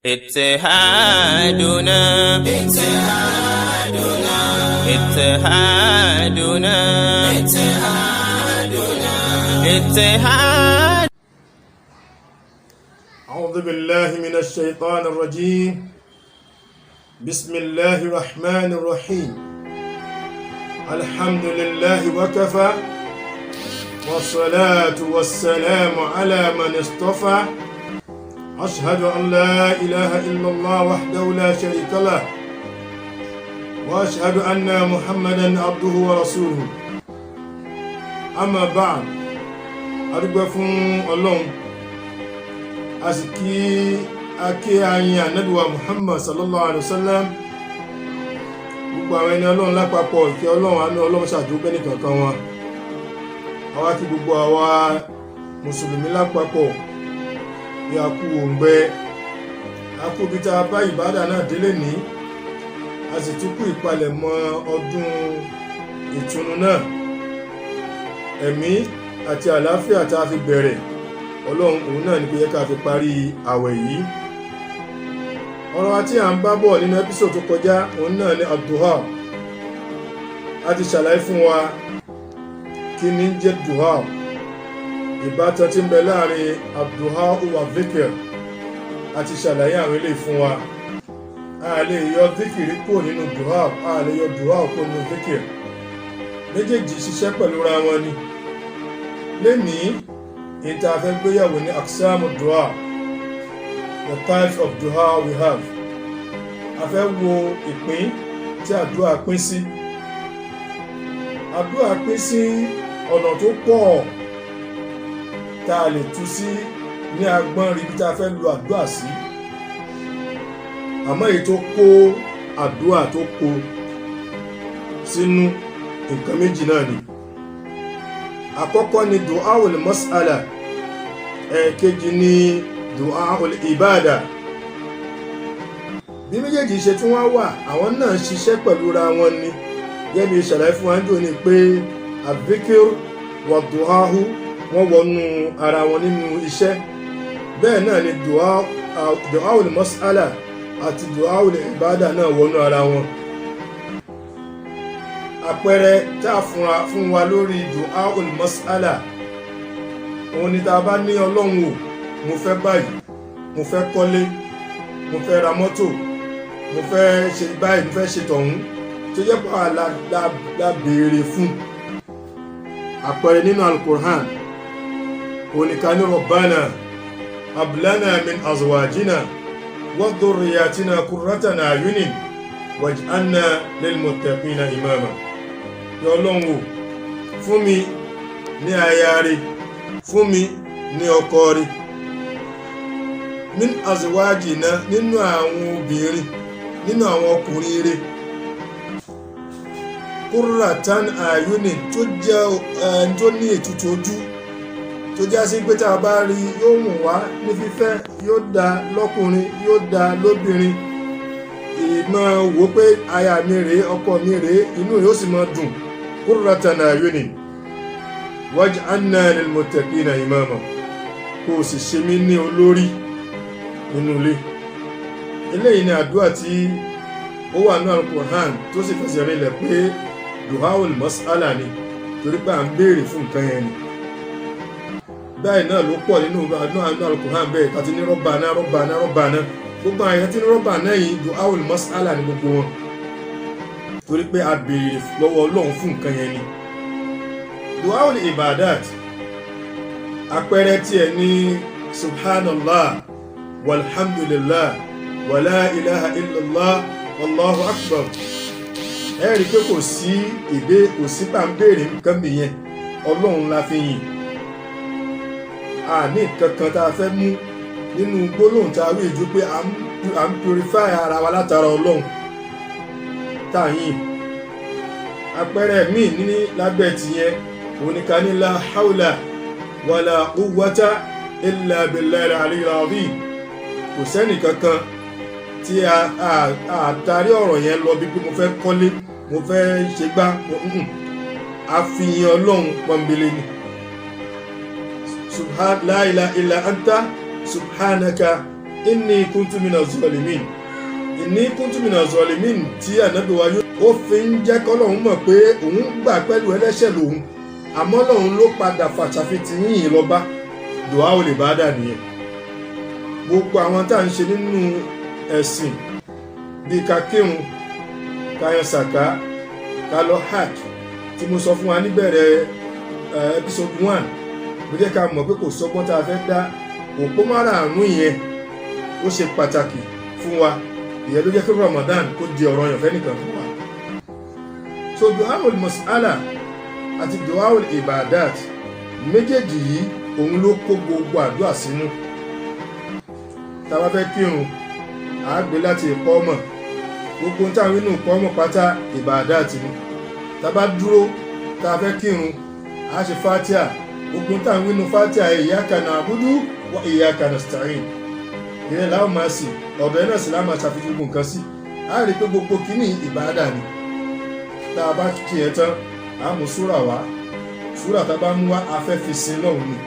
اتحادنا اتحاد. أعوذ بالله من الشيطان الرجيم. بسم الله الرحمن الرحيم. الحمد لله وكفى والصلاة والسلام على من اصطفى. أشهد أن لا إله إلا الله وحده لا شريك له وأشهد أن محمدا عبده ورسوله. أما بعد، adúgbò fún Ọlọ́run, akí ayin Ànábì wa Muhammad sallallahu alaihi wasallam. Gbogbo àwọn ẹni Ọlọ́run lápapọ̀, ìkẹ́ Ọlọ́run, àánú Ọlọ́run ṣàdúgbẹ́ nìkankan wọn. Àwa kí gbogbo àwa mùsùlùmí lápapọ̀ bí a kú òǹgbẹ, a kú bí ta bá ìbádà náà délé ní, a sì tún kú ìpalẹ̀mọ́ ọdún ìtúnu náà. Ẹ̀mí àti àlàáfíà tá a fi bẹ̀rẹ̀, Ọlọ́run òun náà ní pé yẹ ká fi parí àwẹ̀ yìí. Ọ̀rọ̀ tí a ń bá bọ̀ nínú ẹ́písòdù tó kọjá òun náà ní àdúhà. A ti ṣàlàyé fún wa kí ní jẹ́ dùhà, ìbátan tí ń bẹ láàrin àdúhà wa dhikr. A ti ṣàlàyé àwọn eléyìí fún wa. A lè yọ dhikri kúrò nínú dùhà, a lè yọ dùhà kúrò nínú dhikr. Méjèèjì ṣiṣẹ́ pẹ̀lú ra wọn ni. Lénìí, ìta fẹ́ gbéyàwó ní aqsamu dua, the types of dua we have. A fẹ́ wo ìpín tí àdúrà pín sí. Àdúrà pín sí ọ̀nà tó pọ̀ tá a lè tú sí ní agbọ́n rí bí tá a fẹ́ lo àdúrà sí. Àmọ́ èyí tó kó àdúrà tó kó sínú nǹkan méjì náà ni. Àkọ́kọ́ ni du'aul mas'ala, ẹ̀kejì ni du'aul ibada. Bí méjèèjì ṣe tí wọ́n wà, àwọn náà ṣiṣẹ́ pẹ̀lú ra wọn ni. Gẹ́gẹ́ bí ìṣàlàyé fún wájú ni pé adh-dhikr wa du'ahu wọ́n wọnú ara wọn nínú iṣẹ́. Bẹ́ẹ̀ náà ni du'aul mas'ala àti du'aul ibada náà wọnú ara wọn. Àpẹẹrẹ tá a fún wa lórí du'aul mas'ala, òun ni tá a bá ní Ọlọ́run o, mo fẹ́ báyìí, mo fẹ́ kọ́lé, mo fẹ́ ra mọ́tò, mo fẹ́ ṣe báyìí, mo fẹ́ ṣe tọ̀hún, tó jẹ́ pé la béèrè fún. Àpẹẹrẹ nínú al-Qur'an, òun ni ká ní Rabbana hab lana min azwajina wa dhurriyyatina qurrata a'yunin waj'alna lil muttaqina imama. Ọlọ́run o, fún mi ní aya rere, fún mi ní ọkọ rere, min azwajina, nínú àwọn obìnrin, nínú àwọn ọkùnrin rere, qurratan a'yunin, tó jẹ́ tó ní ètùtù ojú, tó já sí pé tá a bá rí yóò mú wá ní fífẹ́, yóò dá lọ́kùnrin, yóò dá lóbìnrin. Ìmọ̀ wò pé aya mi rèé, ọkọ mi rèé, inú yóò sì máa dùn. Qurratan a'yunin waj'alna lil muttaqina imama, kó o sì ṣe mí ní olórí nínú ilé. Eléyìí ni àdúrà tí ó wà ní al-Qur'an tó sì fẹsẹ̀ rinlẹ̀ pé du'aul mas'ala ni, torí pé à ń béèrè fún nǹkan yẹn ni. Báyìí náà ló pọ̀ nínú al-Qur'an bẹ́ẹ̀ tàbí ní Rabbana Rabbana Rabbana. Gbogbo àyẹ̀ tí ní Rabbana yìí du'aul mas'ala ni gbogbo wọn, torí pé a béèrè lọ́wọ́ Ọlọ́run fún nǹkan yẹn ni. Du'aul ibadat, àpẹẹrẹ tí ẹ ní subhanallah walhamdulillah wala ilaha illallah wallahu akbar. Ẹ rí pé kò sí bá ń béèrè nǹkan mìíràn, Ọlọ́run la fi yìn. A ní kankan tá a fẹ́ mú nínú gbólóhùn tá a rí ìjú pé à ń purify ara wa látara Ọlọ́run tá yìn. Àpẹẹrẹ míì ní lábẹ́ ti yẹn, òun ni ká ní la hawla wala quwwata illa billahi al-aliyyil azim. Kò sẹ́nì kankan tí a tarí ọ̀rọ̀ yẹn lọ bí pé mo fẹ́ kọ́lé, mo fẹ́ ṣe gbá, a fi yin Ọlọ́run pọ́nbélé ni. La ilaha illa anta subhanaka inni kuntu minaz zalimin, inni kuntu minaz zalimin tí ànábì wa yóò ó fi ń jẹ́ kọ́lọ́hún mọ̀ pé òun gbà pẹ̀lú ẹlẹ́ṣẹ̀ lòun, àmọ́ lòun ló padà fàṣàfitì yìnyín lọ́ba. dùá ò lè bá dà nìyẹn. gbogbo àwọn tá à ń ṣe nínú ẹ̀sìn bíi ká kírun, ká yan sàká, ká lọ hajj tí mo sọ fún wa níbẹ̀rẹ̀ episode 1, mo jẹ́ ká mọ̀ pé kò sọ́gbọ́n tá a fẹ́ dá. òpó márààrún yẹn ó ṣe pàtàkì fún wa, ìyẹn ló jẹ́ kí Ramadan kó di ọ̀ranyàn fẹ́nìkan fún wa. so duawul mas'ala àti duawul ibadat méjèèjì yìí òun ló kó gbogbo àdúrà sínú. tá a bá fẹ́ kírun a gbé láti ìkọ́mọ̀, gbogbo táwọn inú ìkọ́mọ̀ pátá ibadat ni. tá a bá dúró tá a fẹ́ kírun a ṣe fatiha, gbogbo táwọn inú fatiha iyyaka na'budu wa iyyaka nasta'in, ìyẹn láwọn máa sì ọ̀dọ̀ ẹ̀ náà sì láwọn máa ṣàfihàn gbogbo nǹkan sí. a rí i pé gbogbo kìíní ìbáadà ni. tá a bá kí ẹ tán a mú súrà wá, súrà tá a bá mú wá afẹ́fi sin lọ́hùn ni.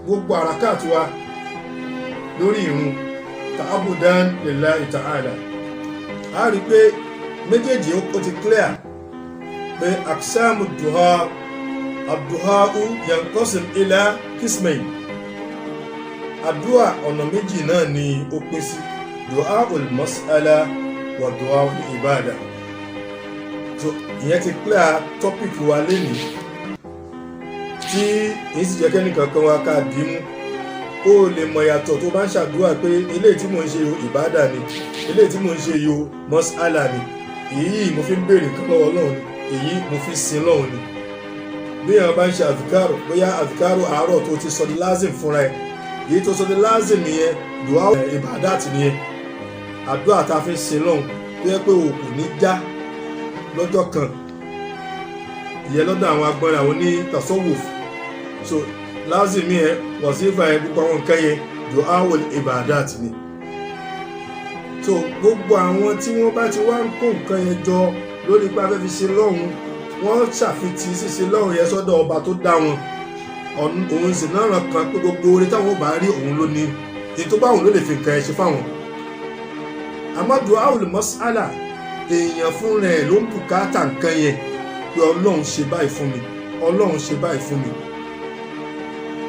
gbogbo àràkàtù wa lórí ìrun ta'abudan lillahi ta'ala, a rí i pé méjèèjì ó ti clear pé aqsamu duha ad-duha'u yanqasim ila qismayn. àdúrà ọ̀nà méjì náà ni ó pín sí, du'aul mas'ala wa du'aul ibada. so ìyẹn ti clear topic wa lénìí, tí èyí sì jẹ́ kẹ́nìkankan wa ká dìímú kó o lè mọ̀ yàtọ̀ tó bá ń ṣàdúrà pé eléyìí tí mò ń ṣe yo ìbádà ni, eléyìí tí mò ń ṣe yo mas'ala ni, èyí mo fi ń béèrè nǹkan lọ́wọ́ Ọlọ́run ni, èyí mo fi sin Ọlọ́run ni. bí èèyàn bá ń ṣe àzìkárò, bóyá àzìkárò àárọ̀ tó ti sọ di lázìm fúnra ẹ̀, èyí tó sọ di lázìm nìyẹn, dùá ìbádàt nìyẹn, àdúrà tá a fi sin Ọlọ́run tó yẹ pé o kò ní já lọ́jọ́ kan. ìyẹn lọ́dọ̀ àwọn agbọ́nrin àwọn ní tasawuf. so lázìm yẹn, wàsífà yẹn, gbogbo àwọn nǹkan yẹn dùá ìbádàt ni. so gbogbo àwọn tí wọ́n bá ti wá ń kó nǹkan yẹn jọ lórí pé a fẹ́ fi ṣe lọ́hùn, wọ́n ṣàfitì ṣíṣe lọ́hùn yẹn sọ́dọ̀ ọba tó dá wọn. òun sì náà ràn kan pé gbogbo orí táwọn ò bá rí òun ló ní, èyí tó bá òun ló lè fi nǹkan ẹ̀ ṣe fáwọn. àmọ́ du'aul mas'ala èèyàn fún rẹ̀ ló ń bùkátà nǹkan yẹn pé Ọlọ́run ṣe báyìí fún mi, Ọlọ́run ṣe báyìí fún mi.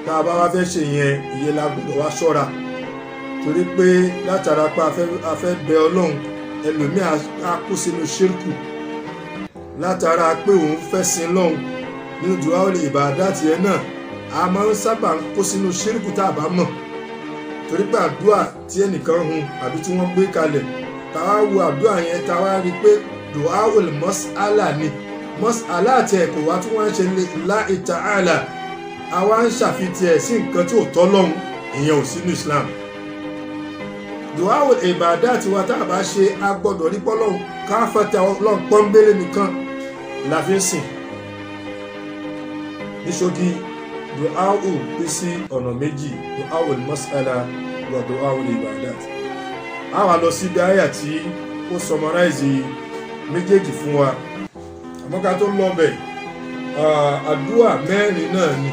tá a bá wá fẹ́ ṣe yẹn, ìyẹn la gbọ́dọ̀ wá ṣọ́ra, torí pé látara pé a fẹ́ bẹ Ọlọ́run, ẹlòmíì á kú sínú ṣírkù látara pé òun fẹ́ sin lọ́hùn. nínú du'aul ibadat yẹn náà a máa ń sábà ń kó sínú ṣírkù tá a bá mọ̀, torí pé àdúrà tí ẹnìkan hun àbí tí wọ́n gbé kalẹ̀, tá a wo àdúrà yẹn tá a wá rí i pé du'aul mas'ala ni, mas'ala àti ẹ̀kọ́ wa tí wọ́n ń ṣe lillahi ta'ala, a wá ń ṣàfihàn ẹ̀ sí nǹkan tí ò tọ́ lọ́hùn, ìyẹn ò sínú Islam. du'aul ibadat wa tá a bá ṣe, a gbọ́dọ̀ rí pọ́lọ́hùn káfàtà Ọlọ́run pọ́nbélé nìkan la fi ń sìn. ní ṣókí du'a'u pín sí ọ̀nà méjì, du'aul mas'ala wa du'aul ibadat. a wà lọ síbi àyà tí ó summarize méjèèjì fún wa, àmọ́ ká tó lọ bẹ̀, àdúrà mẹ́rin náà ni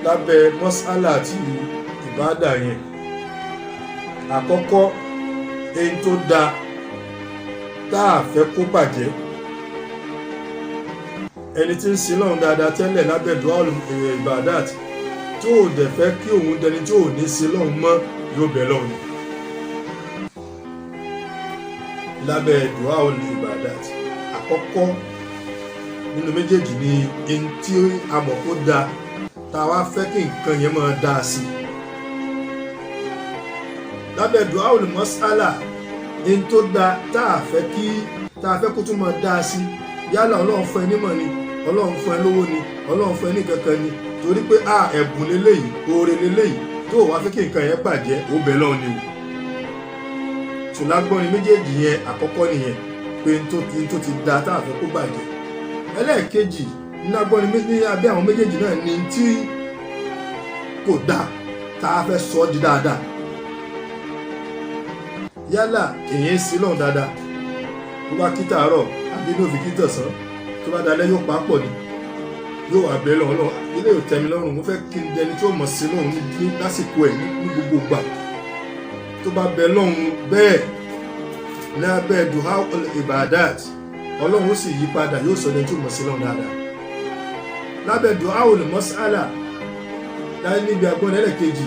lábẹ́ mas'ala àti ìbádà yẹn. àkọ́kọ́, èyí tó da tá a fẹ́ kó bàjẹ́, ẹni tí ń sin lọ́run dáadáa tẹ́lẹ̀ lábẹ́ du'aul ibadat tó ò dẹ̀ fẹ́ kí òun dẹni tí ò ní sin lọ́run mọ́, yóò bẹ̀ lọ́run lábẹ́ du'aul ibadat. àkọ́kọ́ nínú méjèèjì ni ẹni tí a mọ̀ kó da, tá a wá fẹ́ kí nǹkan yẹn máa dá a sí. lábẹ́ du'aul mas'ala, ẹni tó da tá a fẹ́ kó tún máa dá a sí, yálà Ọlọ́run fún ẹ nímọ̀ ni, Ọlọ́run fún ẹ lówó ni, Ọlọ́run fún ẹ ní kankan ni, torí pé ẹ̀bùn leléyìí, oore leléyìí, tó wá fẹ́ kí nǹkan yẹn bàjẹ́, ó bẹ̀ lọ́run ni. ṣùlágbọ́n ni méjèèjì yẹn, àkọ́kọ́ nìyẹn pé n tó ti da tá a fẹ́ kó bàjẹ́. ẹlẹ́ẹ̀kejì nínú agbọ́n ní abẹ́ àwọn méjèèjì náà ni tí kò da tá a fẹ́ sọ ọ́ di dáadáa. yálà èyí ń sin lọ́run dáadáa, tó bá kí tàárọ̀ àbí ní òfin kí tọ̀sán, tó bá dalẹ́ yóò pàápọ̀ ni, yóò wà bẹ́ẹ̀ lọ́wọ́ náà ilé ò tẹ́mi lọ́rùn mo fẹ́ kí n dẹni tí ó mọ̀ sí lọ́run ní lásìkò ẹ̀ ní gbogbo gbà tó bá bẹ lọ́run bẹ́ẹ̀ lábẹ́ duha ibadat ọlọ́run ó sì yí padà yóò sọ dẹni tí ó mọ̀ sí lọ́run dáadáa lábẹ́ duha mas'ala láyé níbi agbọ́n ẹlẹ́ẹ̀kejì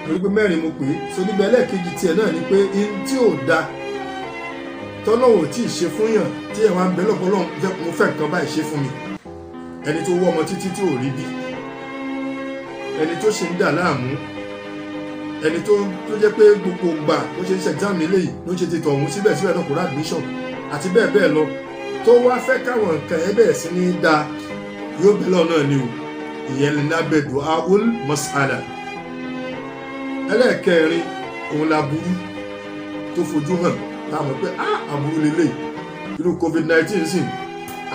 torí pé mẹ́rin mo pè é so níbi ẹlẹ́ẹ̀kejì tiẹ̀ náà ni pé in tí ò da tọ́lọ́wọ̀ tí ì ṣe fún yàn tí ẹ̀ wá ń bẹ lọ́pọ̀ lọ́run mo fẹ́ nǹkan báyìí ṣe fún mi ẹni tó wọ́ ọmọ títí tí ò rí bí ẹni tó ṣe ń dà láàmú ẹni tó jẹ́ pé gbogbo gbà ó ṣe ń ṣe exam eléyìí ló ṣe ti tọ̀hún síbẹ̀síbẹ̀ náà kò rá admission àti bẹ́ẹ̀ bẹ́ẹ̀ lọ tó wá fẹ́ káwọn nǹkan ẹ bẹ̀rẹ̀ sí ní da yóò bẹ́ lọ náà ni o ìyẹn ní lábẹ́ du'aul mas'ala ẹlẹ́ẹ̀kẹrin òun laburú tó fojú hàn táwọn pé aburú lélẹ̀ irú covid-19 sì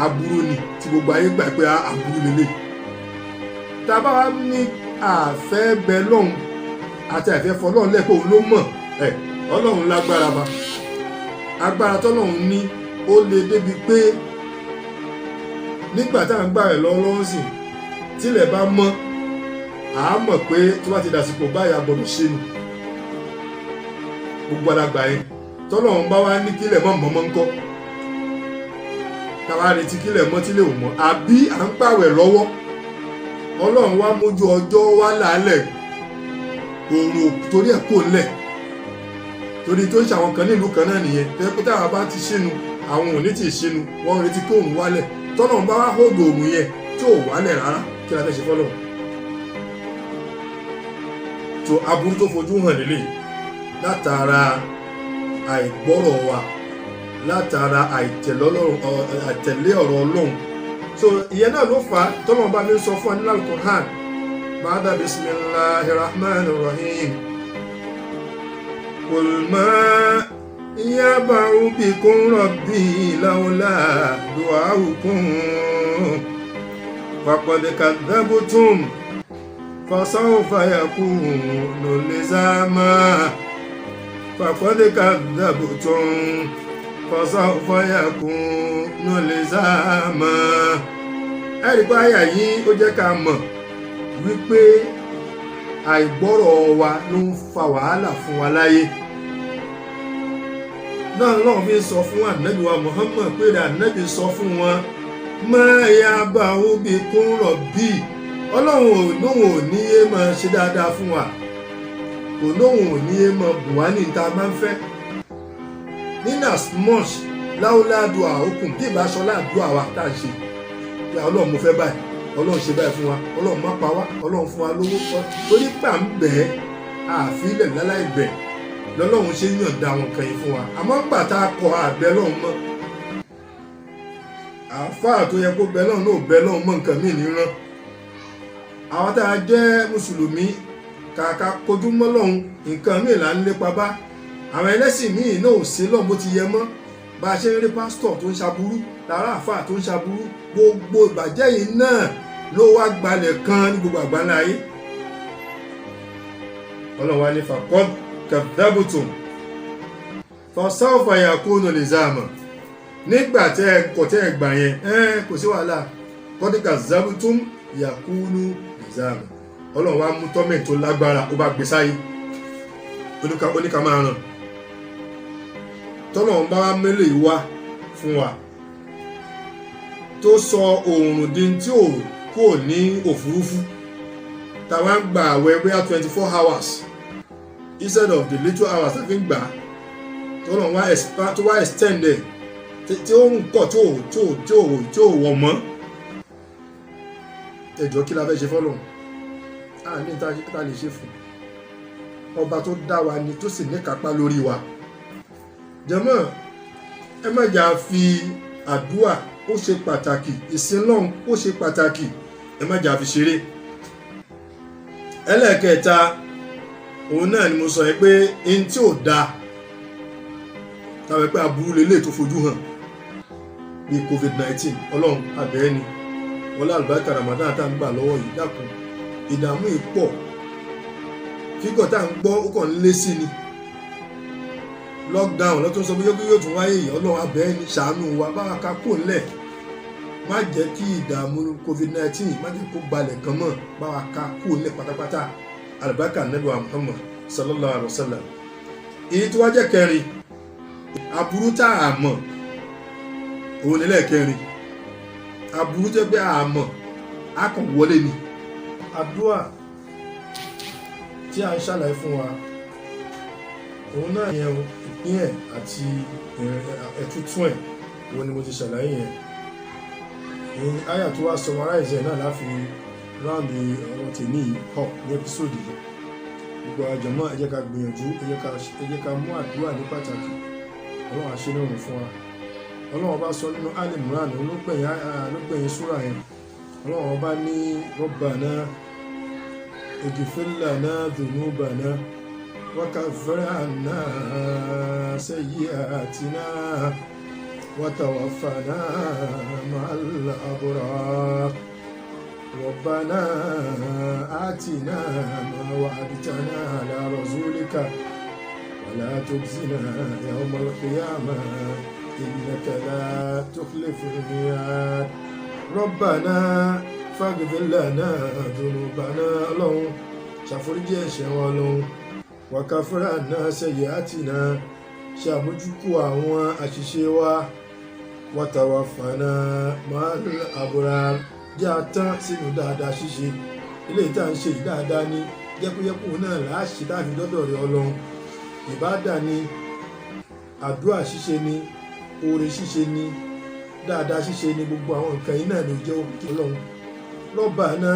aburú ni tí gbogbo ayé gbà pé aburú lélẹ̀ tá a bá wá ní àfẹ́ bẹ lọ́hùn àti àfẹ́ fọlọ́hùn lẹ́kọ̀ọ́ òun ló mọ̀ ọlọ́run lágbára bá agbára tọ́lọ́run ní ó lè débi pé nígbà táwọn gbà rẹ̀ lọ́wọ́ sí tílẹ̀ bá mọ́ àá mọ̀ pé tó bá ti dàsìkò báyà gbọdọ̀ ṣe ni gbogbo alágbà yẹn tọ́lọ́run bá wá ní kílẹ̀ mọ́ mọ́mọ́ ńkọ́ káwá retí kílẹ̀ mọ́ tílẹ̀ ò mọ́ àbí à ń gbàwẹ̀ lọ́wọ́ ọlọ́run wá mójú ọjọ́ wá làálẹ̀ òòrùn torí ẹ̀ kò ńlẹ̀ torí tó ń ṣàwọn kan nílùú kan náà nìyẹn tẹ́ pé táwọn bá ti ṣínu àwọn ò ní ti ṣínu wọ́n retí kí òòrùn wálẹ̀ tọ́lọ́run bá wá hóòdù òòrùn yẹn tí ò wálẹ̀ rárá kí la fẹ́ ṣe fọ́lọ́run tó aburú tó fojú hàn lélẹ̀ látara àìgbọ́rọ̀ wa látara àìtẹ̀lé ọ̀rọ̀ ọlọ́run so ìyẹn náà ló fà á tọ́lọ́run bá mi sọ fún wa nínú Al-Qur'an ba'da bismillahir rahmanir rahim qul ma yaba'u bikum rabbi lawla du'aukum faqad kadhabtum fasawfa yakunu lizama faqad kadhabtum fasawfa yakunu lizama ẹ̀rí pé àyà yìí ó jẹ́ ká mọ̀ wípé àìgbọ́rọ̀ wa ló ń fa wàhálà fún wa láyé náà lọ́wọ́ fi sọ fún ànábì wa Muhammad pé ànábì sọ fún wọn ma yaba'u bikum rabbi ọlọ́run lóhun ò ní yé máa ṣe dáadáa fún wa kò lóhun ò ní yé máa bù wá ní ìta máa ń fẹ́ nínú as much láúláàdùn àókùn tí ìbáṣọ láàdùn àwa tá a ṣe pé ọlọ́run mo fẹ́ báyìí ọlọ́run ṣe báyìí fún wa ọlọ́run má pa wá ọlọ́run fún wa lówó torí pà ń bẹ̀ ẹ́ àfilẹ̀ láláì bẹ̀ lọ́lọ́run ṣe yànda àwọn kan yìí fún wa àmọ́ ń gbà tá a kọ àbẹ̀ lọ́run mọ́ àáfàá tó yẹ kó bẹ lọ́run náà bẹ lọ́run mọ́ nǹkan míì níran àwọn tá a jẹ́ mùsùlùmí kàkà kojú mọ́ lọ́run nǹkan míì là ń lépa bá àwọn ẹlẹ́sìn míì náà ò sí lọ́run bó ti yẹ mọ́ bá a ṣe ń rí pásítọ̀ tó ń ṣaburú lára àáfàá tó ń ṣaburú gbogbo ìbàjẹ́ yìí náà ló wá gbalẹ̀ kan ní gbogbo àgbáńlá ayé ọlọ́run wá ní faqad kadhabtum fasawfa yakunu lizama nígbà tẹ́ ẹ kọ̀ tẹ́ ẹ gbà yẹn kò sí wàhálà qad kadhabtum yakunu lizama ọlọ́run wá mú tọ́mẹ̀ tó lágbára ó bá gbé sáyé oníkà máa ràn tọ́lọ́run bá wá mélòó ìwá fún wa tó sọ oòrùn di tí ò kò ní òfurufú tàwa ń gba àwẹ̀ bóyá 24 hours instead of the little hours tàbí gbà tọ́lọ́run tó wá extend ẹ̀ tí ó ń kọ̀ tí ò wọ̀ mọ́ ẹjọ́ kí la fẹ́ ṣe fọ́lọ́run ní ìta lè ṣe fún ọba tó dá wa ni tó sì ní kápá lórí wa jàmáà ẹ má jà fi àdúà ó ṣe pàtàkì ìsinlọ́hun ó ṣe pàtàkì ẹ má jà fi ṣeré ẹlẹ́ẹ̀kẹta òun náà ni mo sọ yẹn pé in tí ò da tàbí pé aburú lélẹ̀ tó fojú hàn bí covid-19 ọlọ́run àbẹ́ẹ́ ni wọ́n lá àlùbáríkà Ramadan tá ń gbà lọ́wọ́ yìí dákun ìdààmú ìpọ̀ fígọ̀ tá ń gbọ́ ó kàn ń lé sí ni lockdown lọ́tún sọ pé yóò tún wáyé ọlọ́run àbẹ́ẹ́ ni ṣàánú wa báwa ká kò ńlẹ̀ má jẹ́ kí ìdààmú covid-19 má jẹ́ kó gbalẹ̀ kan mọ́ bá wa ká kúrò ní pátápátá àlùbáríkà Ànábì wa Muhammad sallallahu alaihi wasallam. èyí tó wá jẹ́ kẹrin aburú tá a mọ̀ òun nílẹ̀ kẹrin aburú tó gbé a mọ̀ a kàn wọlé ni. àdúrà tí a ń ṣàlàyé fún wa òun náà yẹn ìpín ẹ̀ àti ẹ̀tútún ẹ̀ òun ni mo ti ṣàlàyé yẹn. àyà tó wá summarize náà láfi ráàmì ọ̀rọ̀ tèmi hàn ní ẹ́písòdì yìí. gbogbo àjọmọ́ ẹ jẹ́ ká gbìyànjú ẹ jẹ́ ká mú àdúrà ní pàtàkì. ọlọ́run á ṣe nírọ̀rùn fún wa. ọlọ́run bá sọ nínú Al-Imran olóògbẹ̀yìn súrà yẹn. ọlọ́run bá ní Rabbana ighfir lana dhunubana wa kaffir anna sayyi'atina وتوفنا مع الأبرار ربنا آتنا ما وعدتنا على رسولك ولا تخزنا يوم القيامة إنك لا تخلف الميعاد ربنا فاغفر لنا ذنوبنا لهم ṣàforíjì ẹ̀ṣẹ̀ wa lọ́hùn وكفر عنا سيئاتنا ṣàmójúkú àwọn àṣìṣe wa watawaffana ma'al abrar jẹ́ àtán sínú dáadáa ṣíṣe ilé ìta ń ṣe ìdáadáa ní jẹ́kújẹ́kú náà láàṣì láti dọ́dọ̀ rẹ̀ ọlọ́run ìbádà ni àdúrà ṣíṣe ni oore ṣíṣe ni dáadáa ṣíṣe ni gbogbo àwọn nǹkan yìí náà ló jẹ́ òkè ọlọ́run Rabbana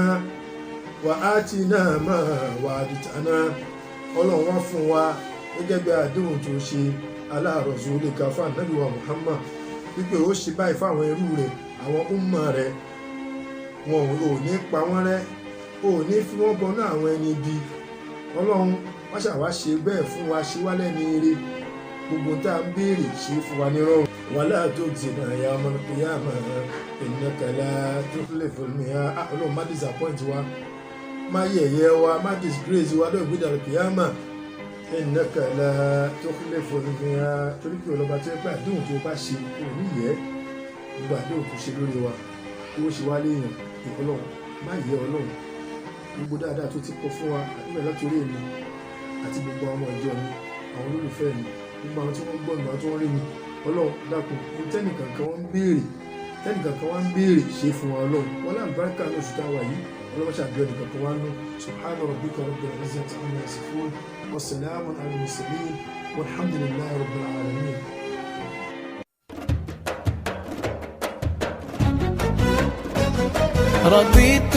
wa atina ma wa'adtana ọlọ́run wá fún wa gẹ́gẹ́ bí àdéhùn tó ṣe ala rasulika fún Ànábì wa Muhammad wípé ó ṣe báyìí fáwọn ẹrú rẹ̀ àwọn umma rẹ̀ wọn ò ní pa wọ́n rẹ́ ò ní fi wọ́n bọnú àwọn ẹni ibi ọlọ́run wá ṣàwá ṣe bẹ́ẹ̀ fún wa ṣe wá lẹ́ni ire gbogbo tá à ń béèrè ṣe fún wa ní rọrùn wala tukhzina yawmal qiyamah innaka la tukhliful mi'ad ọlọ́run má disappoint wa má yẹ̀yẹ́ wa má disgrace wa lọ́ọ̀ gbé dàrú kìyàmà innaka la tukhliful mi'ad torí pé ọlọ́ba tó yẹ pé àdéhùn tó bá ṣe kò ní yẹ gbogbo àdéhùn tó ṣe lórí wa kí ó ṣe wá léèyàn ọlọ́run má yẹ ọlọ́run gbogbo dáadáa tó ti kọ fún wa níbẹ̀ látòrí èmi àti gbogbo àwọn ìjọ mi àwọn olólùfẹ́ mi gbogbo àwọn tí wọ́n gbọ́ mi àwọn tí wọ́n rí mi ọlọ́run dákun tẹ́nìkankan wọ́n ń béèrè ṣe fún wa ọlọ́run wọ́n láǹbáríkà ní oṣù táwa yìí ọlọ́run ṣàbíọ́ nìkankan wá nú subhana rabbika rabbil izzati amma yasifun wa salamun ala al-mursalin walhamdulillahi rabbil alamin. رضيت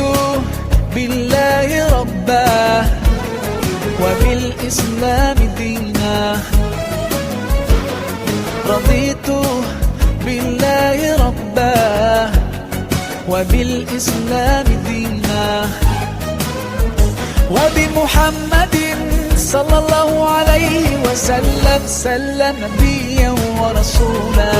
بالله ربا وبالإسلام دينا رضيت بالله ربا وبالإسلام دينا وبمحمد صلى الله عليه وسلم نبيا ورسولا